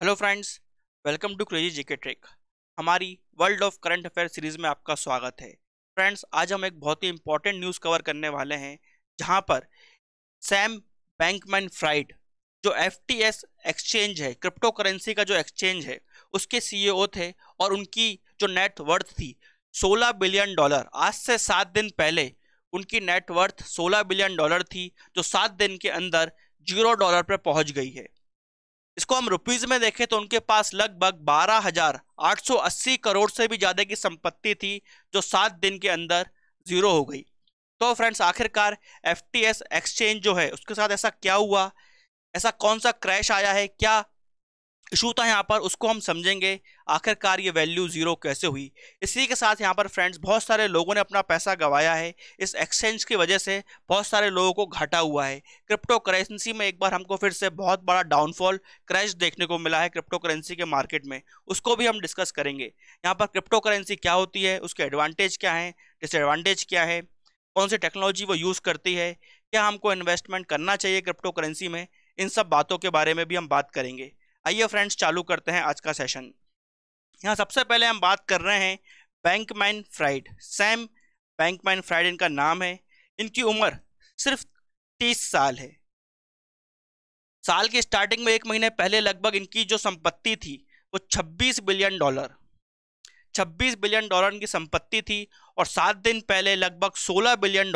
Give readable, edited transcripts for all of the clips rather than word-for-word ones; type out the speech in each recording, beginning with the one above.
Hello friends, welcome to crazy GK trick. हमारी world of current affair series में आपका स्वागत है। फ्रेंड्स, आज हम एक बहुत ही इंपॉर्टेंट न्यूज़ कवर करने वाले हैं, जहां पर सैम बैंकमैन-फ्राइड जो एफटीएस एक्सचेंज है, क्रिप्टो करेंसी का जो एक्सचेंज है, उसके सीईओ थे और उनकी जो नेट वर्थ थी $16 बिलियन। आज से 7 दिन पहले उनकी नेट वर्थ $16 बिलियन थी, जो 7 दिन के अंदर $0 पर पहुंच गई है। इसको हम रुपीज में देखें तो उनके पास लगभग 12,880 करोड़ से भी ज्यादा की संपत्ति थी, जो 7 दिन के अंदर जीरो हो गई। तो फ्रेंड्स, आखिरकार एफटीएस एक्सचेंज जो है उसके साथ ऐसा क्या हुआ, ऐसा कौन सा क्रैश आया है, क्या इशू था यहाँ पर, उसको हम समझेंगे। आखिरकार ये वैल्यू जीरो कैसे हुई। इसी के साथ यहाँ पर फ्रेंड्स, बहुत सारे लोगों ने अपना पैसा गंवाया है। इस एक्सचेंज की वजह से बहुत सारे लोगों को घाटा हुआ है। क्रिप्टो करेंसी में एक बार हमको फिर से बहुत बड़ा डाउनफॉल, क्रैश देखने को मिला है क्रिप्टो करेंसी के मार्केट में। उसको भी हम डिस्कस करेंगे। यहाँ पर क्रिप्टो करेंसी क्या होती है, उसके एडवांटेज क्या है, डिसएडवांटेज क्या है, कौन सी टेक्नोलॉजी वो यूज़ करती है, क्या हमको इन्वेस्टमेंट करना चाहिए क्रिप्टो करेंसी में, इन सब बातों के बारे में भी हम बात करेंगे। आइए फ्रेंड्स, चालू करते हैं आज का सेशन। यहाँ सबसे पहले हम बात कर रहे हैं बैंकमैन-फ्राइड। सैम बैंकमैन-फ्राइड इनका नाम है। इनकी उम्र सिर्फ 30 साल है। साल की स्टार्टिंग में 1 महीने पहले लगभग इनकी जो संपत्ति थी वो $26 बिलियन, $26 बिलियन इनकी संपत्ति थी। और 7 दिन पहले लगभग $16 बिलियन,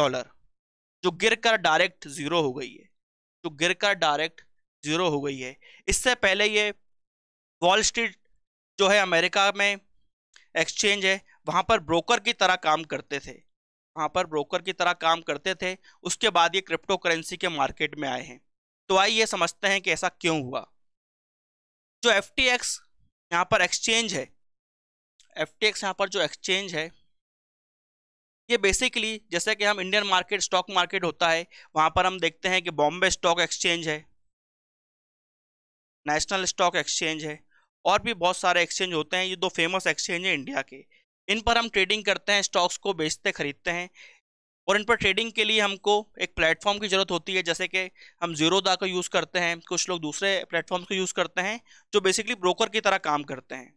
जो गिरकर डायरेक्ट जीरो हो गई है, जो गिरकर डायरेक्ट जीरो हो गई है। इससे पहले ये वॉल स्ट्रीट जो है अमेरिका में एक्सचेंज है, वहां पर ब्रोकर की तरह काम करते थे, वहां पर ब्रोकर की तरह काम करते थे। उसके बाद ये क्रिप्टो करेंसी के मार्केट में आए हैं। तो आइए समझते हैं कि ऐसा क्यों हुआ। जो एफटीएक्स यहाँ पर एक्सचेंज है, एफटीएक्स यहाँ पर जो एक्सचेंज है, ये बेसिकली जैसे कि हम इंडियन मार्केट, स्टॉक मार्केट होता है, वहां पर हम देखते हैं कि बॉम्बे स्टॉक एक्सचेंज है, नेशनल स्टॉक एक्सचेंज है, और भी बहुत सारे एक्सचेंज होते हैं। ये 2 फेमस एक्सचेंज हैं इंडिया के। इन पर हम ट्रेडिंग करते हैं, स्टॉक्स को बेचते खरीदते हैं। और इन पर ट्रेडिंग के लिए हमको एक प्लेटफॉर्म की जरूरत होती है, जैसे कि हम जीरोधा का यूज़ करते हैं, कुछ लोग दूसरे प्लेटफॉर्म्स को यूज़ करते हैं जो बेसिकली ब्रोकर की तरह काम करते हैं।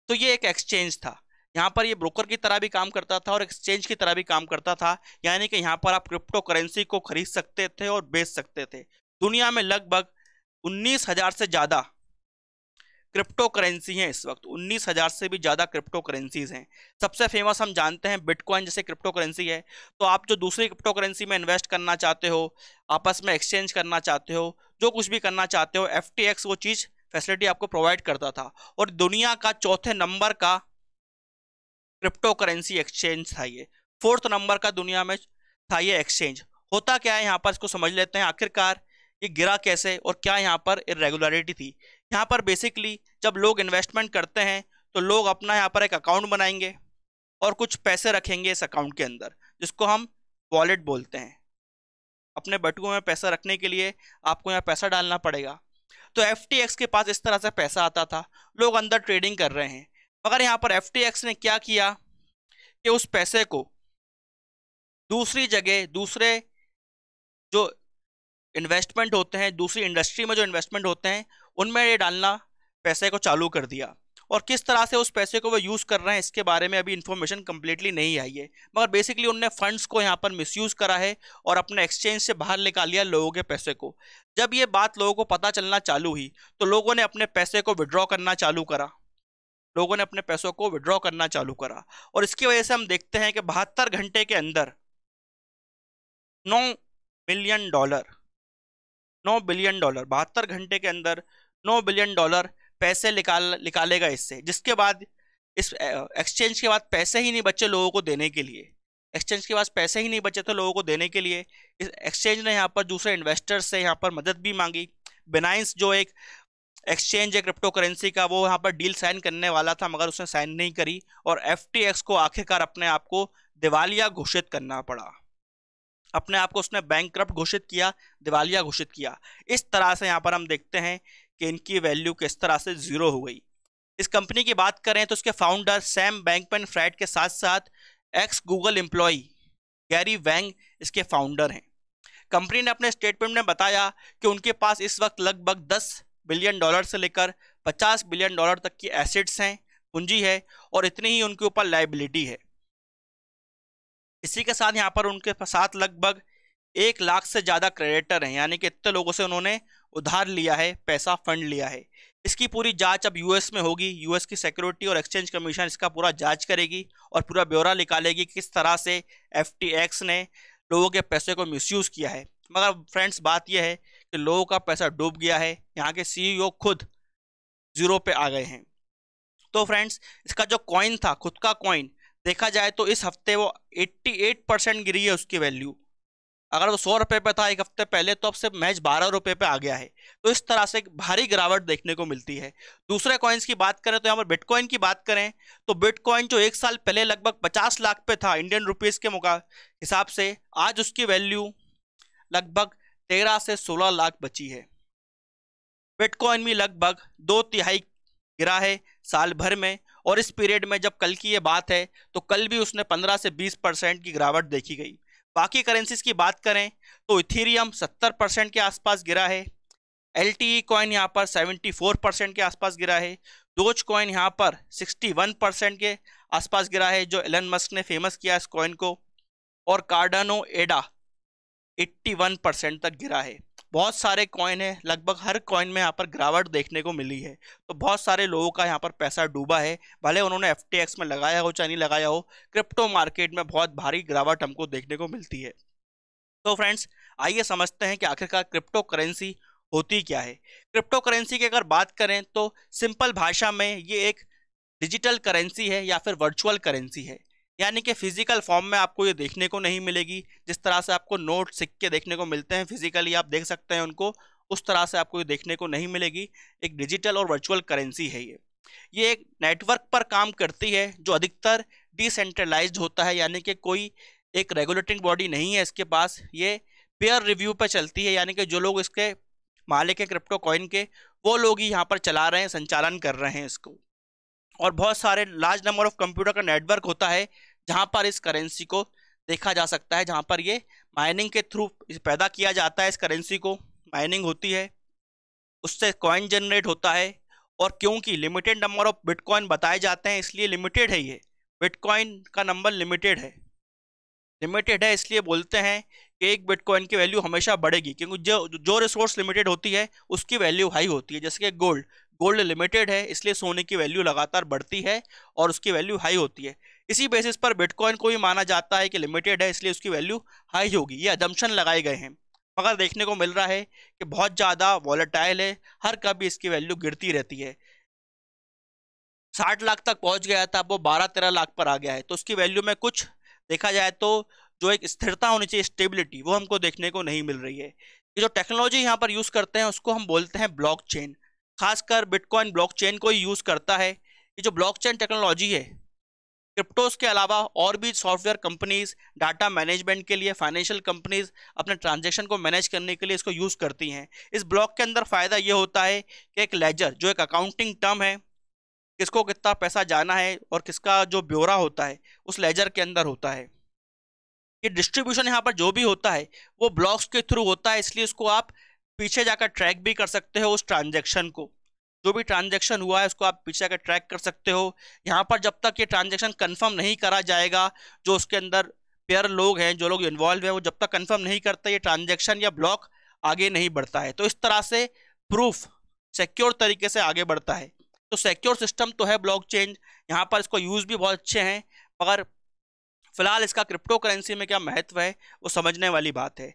तो ये एक एक्सचेंज था। यहाँ पर ये ब्रोकर की तरह भी काम करता था और एक्सचेंज की तरह भी काम करता था। यानी कि यहाँ पर आप क्रिप्टो करेंसी को खरीद सकते थे और बेच सकते थे। दुनिया में लगभग 19,000 से ज़्यादा क्रिप्टो करेंसी हैं। इस वक्त 19,000 से भी ज़्यादा क्रिप्टो करेंसीज हैं। सबसे फेमस हम जानते हैं बिटकॉइन जैसे क्रिप्टो करेंसी है। तो आप जो दूसरी क्रिप्टो करेंसी में इन्वेस्ट करना चाहते हो, आपस में एक्सचेंज करना चाहते हो, जो कुछ भी करना चाहते हो, एफटीएक्स वो चीज़ फैसिलिटी आपको प्रोवाइड करता था। और दुनिया का 4थे नंबर का क्रिप्टो करेंसी एक्सचेंज था ये। 4th नंबर का दुनिया में था ये एक्सचेंज। होता क्या है यहाँ पर, इसको समझ लेते हैं। आखिरकार ये गिरा कैसे और क्या यहाँ पर इरेगुलरिटी थी। यहाँ पर बेसिकली जब लोग इन्वेस्टमेंट करते हैं तो लोग अपना यहाँ पर एक अकाउंट बनाएंगे और कुछ पैसे रखेंगे इस अकाउंट के अंदर, जिसको हम वॉलेट बोलते हैं। अपने बटुए में पैसा रखने के लिए आपको यहाँ पैसा डालना पड़ेगा। तो एफटीएक्स के पास इस तरह से पैसा आता था, लोग अंदर ट्रेडिंग कर रहे हैं। मगर यहाँ पर एफटीएक्स ने क्या किया कि उस पैसे को दूसरी जगह, दूसरे जो इन्वेस्टमेंट होते हैं, दूसरी इंडस्ट्री में जो इन्वेस्टमेंट होते हैं, उनमें ये डालना पैसे को चालू कर दिया। और किस तरह से उस पैसे को वो यूज़ कर रहे हैं इसके बारे में अभी इन्फॉर्मेशन कंप्लीटली नहीं आई है। मगर बेसिकली उनने फंड्स को यहाँ पर मिसयूज़ करा है और अपने एक्सचेंज से बाहर निकाल लिया लोगों के पैसे को। जब ये बात लोगों को पता चलना चालू हुई तो लोगों ने अपने पैसे को विड्रॉ करना चालू करा, लोगों ने अपने पैसों को विड्रॉ करना चालू करा। और इसकी वजह से हम देखते हैं कि 72 घंटे के अंदर $9 बिलियन, $9 बिलियन, 72 घंटे के अंदर $9 बिलियन पैसे निकालेगा इससे। जिसके बाद इस एक्सचेंज के बाद पैसे ही नहीं बचे लोगों को देने के लिए। एक्सचेंज के पास पैसे ही नहीं बचे थे लोगों को देने के लिए। इस एक्सचेंज ने यहाँ पर दूसरे इन्वेस्टर्स से यहाँ पर मदद भी मांगी। बिनाइंस जो एक एक्सचेंज है क्रिप्टो करेंसी का, वो यहाँ पर डील साइन करने वाला था, मगर उसने साइन नहीं करी और एफटीएक्स को आखिरकार अपने आप को दिवालिया घोषित करना पड़ा। अपने आप को उसने बैंकक्रप्ट घोषित किया, दिवालिया घोषित किया। इस तरह से यहाँ पर हम देखते हैं कि इनकी वैल्यू किस तरह से जीरो हो गई। इस कंपनी की बात करें तो इसके फाउंडर सैम बैंकमैन-फ्राइड के साथ साथ एक्स गूगल एम्प्लॉय गैरी वैंग इसके फाउंडर हैं। कंपनी ने अपने स्टेटमेंट में बताया कि उनके पास इस वक्त लगभग 10 बिलियन डॉलर से लेकर 50 बिलियन डॉलर तक की एसेट्स हैं, पूंजी है, और इतनी ही उनके ऊपर लायबिलिटी है। इसी के साथ यहाँ पर उनके साथ लगभग 1 लाख से ज़्यादा क्रेडिटर हैं, यानी कि इतने लोगों से उन्होंने उधार लिया है, पैसा फंड लिया है। इसकी पूरी जांच अब यूएस में होगी। यूएस की सिक्योरिटी और एक्सचेंज कमीशन इसका पूरा जांच करेगी और पूरा ब्यौरा निकालेगी किस तरह से एफटीएक्स ने लोगों के पैसे को मिसयूज़ किया है। मगर फ्रेंड्स, बात यह है कि लोगों का पैसा डूब गया है, यहाँ के सीईओ खुद जीरो पे आ गए हैं। तो फ्रेंड्स, इसका जो कॉइन था, खुद का कॉइन, देखा जाए तो इस हफ्ते वो 88% गिरी है उसकी वैल्यू। अगर वो 100 रुपये पे था एक हफ्ते पहले, तो अब से महज 12 रुपये पे आ गया है। तो इस तरह से एक भारी गिरावट देखने को मिलती है। दूसरे कॉइन्स की बात करें तो यहाँ पर बिटकॉइन की बात करें तो बिटकॉइन जो 1 साल पहले लगभग 50 लाख पे था इंडियन रुपीज़ के हिसाब से, आज उसकी वैल्यू लगभग 13 से 16 लाख बची है। बिटकॉइन भी लगभग 2/3 गिरा है साल भर में, और इस पीरियड में जब कल की ये बात है तो कल भी उसने 15 से 20% की गिरावट देखी गई। बाकी करेंसीज की बात करें तो इथेरियम 70% के आसपास गिरा है, एलटीई कॉइन यहाँ पर 74% के आसपास गिरा है, डोज कॉइन यहाँ पर 61% के आसपास गिरा है, जो एलन मस्क ने फेमस किया इस कॉइन को, और कार्डानो एडा 81% तक गिरा है। बहुत सारे कॉइन है, लगभग हर कॉइन में यहाँ पर गिरावट देखने को मिली है। तो बहुत सारे लोगों का यहाँ पर पैसा डूबा है, भले उन्होंने एफटीएक्स में लगाया हो चाहे नहीं लगाया हो। क्रिप्टो मार्केट में बहुत भारी गिरावट हमको देखने को मिलती है। तो फ्रेंड्स, आइए समझते हैं कि आखिरकार क्रिप्टो करेंसी होती क्या है। क्रिप्टो करेंसी की अगर बात करें तो सिंपल भाषा में ये एक डिजिटल करेंसी है या फिर वर्चुअल करेंसी है, यानी कि फिजिकल फॉर्म में आपको ये देखने को नहीं मिलेगी। जिस तरह से आपको नोट सिक्के देखने को मिलते हैं, फिजिकली आप देख सकते हैं उनको, उस तरह से आपको ये देखने को नहीं मिलेगी। एक डिजिटल और वर्चुअल करेंसी है ये एक नेटवर्क पर काम करती है जो अधिकतर डिसेंट्रलाइज्ड होता है, यानी कि कोई एक रेगुलेटिंग बॉडी नहीं है इसके पास। ये पेयर रिव्यू पर चलती है, यानी कि जो लोग इसके मालिक हैं क्रिप्टो कॉइन के, वो लोग ही यहाँ पर चला रहे हैं, संचालन कर रहे हैं इसको। और बहुत सारे लार्ज नंबर ऑफ कंप्यूटर का नेटवर्क होता है जहां पर इस करेंसी को देखा जा सकता है, जहां पर ये माइनिंग के थ्रू पैदा किया जाता है। इस करेंसी को माइनिंग होती है, उससे कॉइन जनरेट होता है, और क्योंकि लिमिटेड नंबर ऑफ बिटकॉइन बताए जाते हैं इसलिए लिमिटेड है। ये बिटकॉइन का नंबर लिमिटेड है इसलिए बोलते हैं कि एक बिटकॉइन की वैल्यू हमेशा बढ़ेगी, क्योंकि जो रिसोर्स लिमिटेड होती है उसकी वैल्यू हाई होती है। जैसे कि गोल्ड लिमिटेड है, इसलिए सोने की वैल्यू लगातार बढ़ती है और उसकी वैल्यू हाई होती है। इसी बेसिस पर बिटकॉइन को भी माना जाता है कि लिमिटेड है इसलिए उसकी वैल्यू हाई होगी। ये अजम्पशन लगाए गए हैं, मगर देखने को मिल रहा है कि बहुत ज़्यादा वॉलेटाइल है, हर कभी इसकी वैल्यू गिरती रहती है। 60 लाख तक पहुंच गया था, अब वो 12-13 लाख पर आ गया है। तो उसकी वैल्यू में कुछ देखा जाए तो जो एक स्थिरता होनी चाहिए, स्टेबिलिटी, वो हमको देखने को नहीं मिल रही है। ये जो टेक्नोलॉजी यहाँ पर यूज़ करते हैं उसको हम बोलते हैं ब्लॉकचेन। खासकर बिटकॉइन ब्लॉकचेन को ही यूज़ करता है। ये जो ब्लॉकचेन टेक्नोलॉजी है, क्रिप्टोस के अलावा और भी सॉफ्टवेयर कंपनीज डाटा मैनेजमेंट के लिए, फाइनेंशियल कंपनीज अपने ट्रांजैक्शन को मैनेज करने के लिए इसको यूज़ करती हैं। इस ब्लॉक के अंदर फ़ायदा ये होता है कि एक लेजर, जो एक अकाउंटिंग टर्म है, किसको कितना पैसा जाना है और किसका जो ब्यौरा होता है उस लेजर के अंदर होता है। ये डिस्ट्रीब्यूशन यहाँ पर जो भी होता है वो ब्लॉक्स के थ्रू होता है, इसलिए उसको आप पीछे जाकर ट्रैक भी कर सकते हो। उस ट्रांजैक्शन को, जो भी ट्रांजैक्शन हुआ है उसको आप पीछे जाकर ट्रैक कर सकते हो। यहाँ पर जब तक ये ट्रांजैक्शन कंफर्म नहीं करा जाएगा, जो उसके अंदर पेयर लोग हैं, जो लोग इन्वॉल्व हैं, वो जब तक कंफर्म नहीं करते, ये ट्रांजैक्शन या ब्लॉक आगे नहीं बढ़ता है। तो इस तरह से प्रूफ सिक्योर तरीके से आगे बढ़ता है। तो सिक्योर सिस्टम तो है ब्लॉकचेन, यहाँ पर इसको यूज़ भी बहुत अच्छे हैं, मगर फिलहाल इसका क्रिप्टो करेंसी में क्या महत्व है वो समझने वाली बात है।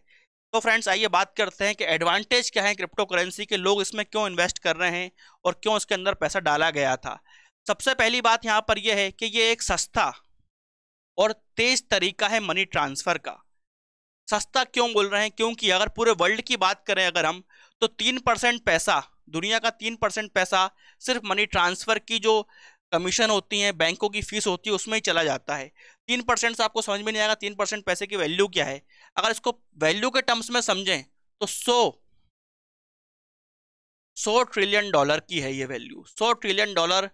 तो फ्रेंड्स, आइए बात करते हैं कि एडवांटेज क्या है क्रिप्टो करेंसी के, लोग इसमें क्यों इन्वेस्ट कर रहे हैं और क्यों इसके अंदर पैसा डाला गया था। सबसे पहली बात यहाँ पर यह है कि ये एक सस्ता और तेज तरीका है मनी ट्रांसफ़र का। सस्ता क्यों बोल रहे हैं? क्योंकि अगर पूरे वर्ल्ड की बात करें अगर हम, तो 3% पैसा, दुनिया का 3% पैसा सिर्फ मनी ट्रांसफ़र की जो कमीशन होती हैं, बैंकों की फीस होती है, उसमें ही चला जाता है। 3% से आपको समझ में नहीं आएगा 3% पैसे की वैल्यू क्या है। अगर इसको वैल्यू के टर्म्स में समझें तो 100 ट्रिलियन डॉलर की है ये वैल्यू। 100 ट्रिलियन डॉलर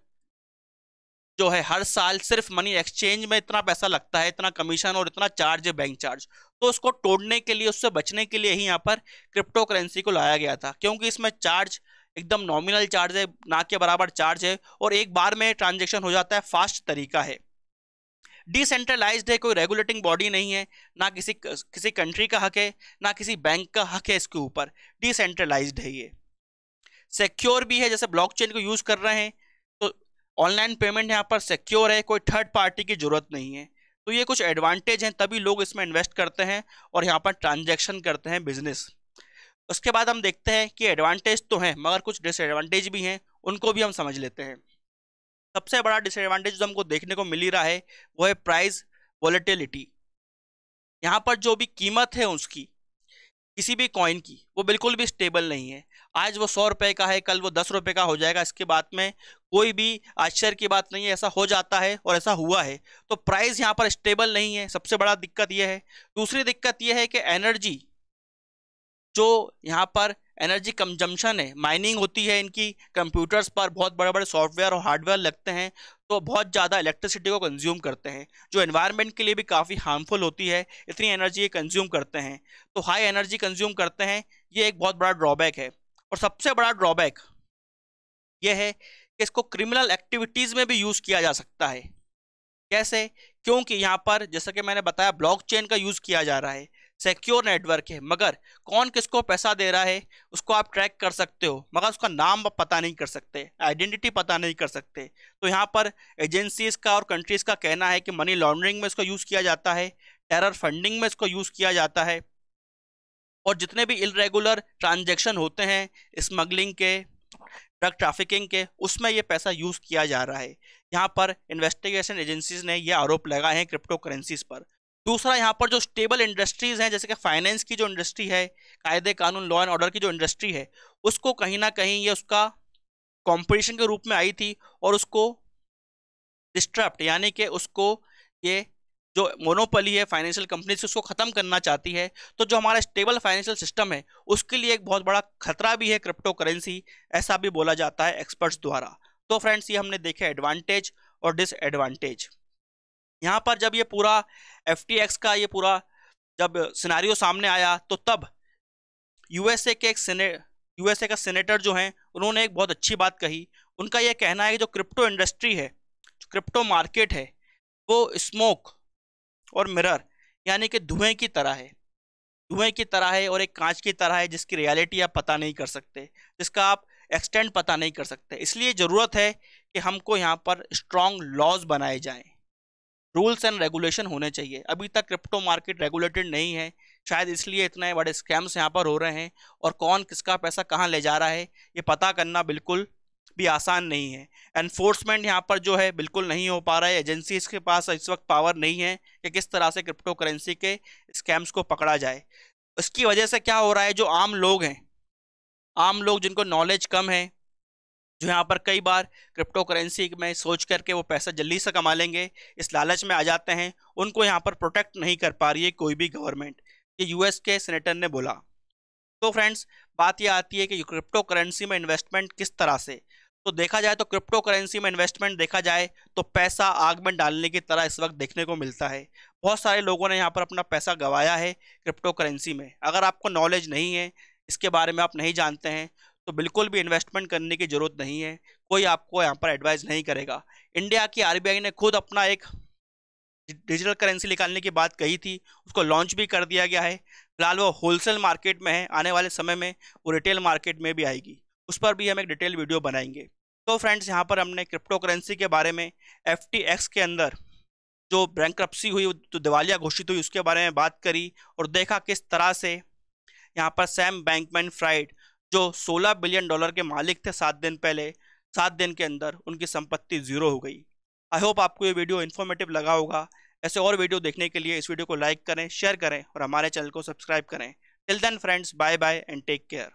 जो है हर साल सिर्फ मनी एक्सचेंज में इतना पैसा लगता है, इतना कमीशन और इतना चार्ज है, बैंक चार्ज। तो उसको तोड़ने के लिए, उससे बचने के लिए ही यहाँ पर क्रिप्टो करेंसी को लाया गया था, क्योंकि इसमें चार्ज एकदम नॉमिनल चार्ज है, ना के बराबर चार्ज है, और एक बार में ट्रांजेक्शन हो जाता है, फास्ट तरीका है। डिसेंट्रलाइज्ड है, कोई रेगुलेटिंग बॉडी नहीं है, ना किसी कंट्री का हक है, ना किसी बैंक का हक है इसके ऊपर। डिसेंट्रलाइज्ड है ये। सिक्योर भी है, जैसे ब्लॉकचेन को यूज कर रहे हैं तो ऑनलाइन पेमेंट यहाँ पर सिक्योर है, कोई थर्ड पार्टी की जरूरत नहीं है। तो ये कुछ एडवांटेज हैं, तभी लोग इसमें इन्वेस्ट करते हैं और यहाँ पर ट्रांजैक्शन करते हैं बिजनेस। उसके बाद हम देखते हैं कि एडवांटेज तो हैं मगर कुछ डिसएडवांटेज भी हैं, उनको भी हम समझ लेते हैं। सबसे बड़ा डिसएडवांटेज जो हमको देखने को मिल ही रहा है वो है प्राइस वॉलेटिलिटी। यहाँ पर जो भी कीमत है उसकी, किसी भी कॉइन की, वो बिल्कुल भी स्टेबल नहीं है। आज वो 100 रुपए का है, कल वो 10 रुपए का हो जाएगा, इसके बाद में कोई भी आश्चर्य की बात नहीं है, ऐसा हो जाता है और ऐसा हुआ है। तो प्राइस यहाँ पर स्टेबल नहीं है, सबसे बड़ा दिक्कत यह है। दूसरी दिक्कत यह है कि एनर्जी, जो यहाँ पर एनर्जी कंजम्पशन है, माइनिंग होती है इनकी कंप्यूटर्स पर, बहुत बड़े बड़े सॉफ्टवेयर और हार्डवेयर लगते हैं, तो बहुत ज़्यादा इलेक्ट्रिसिटी को कंज्यूम करते हैं, जो एनवायरनमेंट के लिए भी काफ़ी हार्मफुल होती है। इतनी एनर्जी ये कंज्यूम करते हैं, तो हाई एनर्जी कंज्यूम करते हैं, ये एक बहुत बड़ा ड्रॉबैक है। और सबसे बड़ा ड्रॉबैक ये है कि इसको क्रिमिनल एक्टिविटीज़ में भी यूज़ किया जा सकता है। कैसे? क्योंकि यहाँ पर जैसा कि मैंने बताया ब्लॉकचेन का यूज़ किया जा रहा है, सिक्योर नेटवर्क है, मगर कौन किसको पैसा दे रहा है उसको आप ट्रैक कर सकते हो, मगर उसका नाम आप पता नहीं कर सकते, आइडेंटिटी पता नहीं कर सकते। तो यहाँ पर एजेंसीज का और कंट्रीज का कहना है कि मनी लॉन्ड्रिंग में इसको यूज़ किया जाता है, टेरर फंडिंग में इसको यूज़ किया जाता है, और जितने भी इलरेगुलर ट्रांजेक्शन होते हैं, स्मगलिंग के, ड्रग ट्रैफिकिंग के, उसमें ये पैसा यूज़ किया जा रहा है। यहाँ पर इन्वेस्टिगेशन एजेंसीज ने ये आरोप लगाए हैं क्रिप्टो करेंसीज पर। दूसरा, यहाँ पर जो स्टेबल इंडस्ट्रीज हैं, जैसे कि फाइनेंस की जो इंडस्ट्री है, कायदे कानून लॉ एंड ऑर्डर की जो इंडस्ट्री है, उसको कहीं ना कहीं ये उसका कंपटीशन के रूप में आई थी और उसको डिस्टर्ब, यानी कि उसको ये जो मोनोपोली है फाइनेंशियल कंपनी से, उसको खत्म करना चाहती है। तो जो हमारा स्टेबल फाइनेंशियल सिस्टम है उसके लिए एक बहुत बड़ा खतरा भी है क्रिप्टो करेंसी, ऐसा भी बोला जाता है एक्सपर्ट्स द्वारा। तो फ्रेंड्स, ये हमने देखे एडवांटेज और डिसएडवांटेज। यहाँ पर जब ये पूरा FTX का ये पूरा जब सिनेरियो सामने आया, तो तब यूएसए का सेनेटर जो हैं, उन्होंने एक बहुत अच्छी बात कही। उनका यह कहना है कि जो क्रिप्टो इंडस्ट्री है, जो क्रिप्टो मार्केट है, वो स्मोक और मिरर, यानी कि धुएं की तरह है, धुएं की तरह है और एक कांच की तरह है, जिसकी रियलिटी आप पता नहीं कर सकते, जिसका आप एक्सटेंड पता नहीं कर सकते। इसलिए ज़रूरत है कि हमको यहाँ पर स्ट्रॉन्ग लॉज बनाए जाएं, रूल्स एंड रेगुलेशन होने चाहिए। अभी तक क्रिप्टो मार्केट रेगुलेटेड नहीं है, शायद इसलिए इतने बड़े स्कैम्स यहाँ पर हो रहे हैं, और कौन किसका पैसा कहाँ ले जा रहा है ये पता करना बिल्कुल भी आसान नहीं है। एनफोर्समेंट यहाँ पर जो है बिल्कुल नहीं हो पा रहा है, एजेंसीज के पास इस वक्त पावर नहीं है कि किस तरह से क्रिप्टो करेंसी के स्कैम्स को पकड़ा जाए। इसकी वजह से क्या हो रहा है, जो आम लोग हैं, आम लोग जिनको नॉलेज कम है, जो यहाँ पर कई बार क्रिप्टो करेंसी में सोच करके वो पैसा जल्दी से कमा लेंगे, इस लालच में आ जाते हैं, उनको यहाँ पर प्रोटेक्ट नहीं कर पा रही है कोई भी गवर्नमेंट, ये यूएस के सेनेटर ने बोला। तो फ्रेंड्स, बात ये आती है कि क्रिप्टो करेंसी में इन्वेस्टमेंट किस तरह से, तो देखा जाए तो क्रिप्टो करेंसी में इन्वेस्टमेंट देखा जाए तो पैसा आग में डालने की तरह इस वक्त देखने को मिलता है। बहुत सारे लोगों ने यहाँ पर अपना पैसा गंवाया है क्रिप्टो करेंसी में। अगर आपको नॉलेज नहीं है, इसके बारे में आप नहीं जानते हैं, तो बिल्कुल भी इन्वेस्टमेंट करने की ज़रूरत नहीं है, कोई आपको यहाँ पर एडवाइस नहीं करेगा। इंडिया की RBI ने खुद अपना एक डिजिटल करेंसी निकालने की बात कही थी, उसको लॉन्च भी कर दिया गया है। फिलहाल वो होलसेल मार्केट में है, आने वाले समय में वो रिटेल मार्केट में भी आएगी, उस पर भी हम एक डिटेल वीडियो बनाएंगे। तो फ्रेंड्स, यहाँ पर हमने क्रिप्टो करेंसी के बारे में, FTX के अंदर जो बैंक्रप्सी हुई, जो दिवालिया घोषित हुई, उसके बारे में बात करी और देखा किस तरह से यहाँ पर सैम बैंकमैन-फ्राइड, जो $16 बिलियन के मालिक थे 7 दिन पहले, 7 दिन के अंदर उनकी संपत्ति जीरो हो गई। आई होप आपको ये वीडियो इन्फॉर्मेटिव लगा होगा। ऐसे और वीडियो देखने के लिए इस वीडियो को लाइक करें, शेयर करें और हमारे चैनल को सब्सक्राइब करें। Till then friends, bye bye and take care.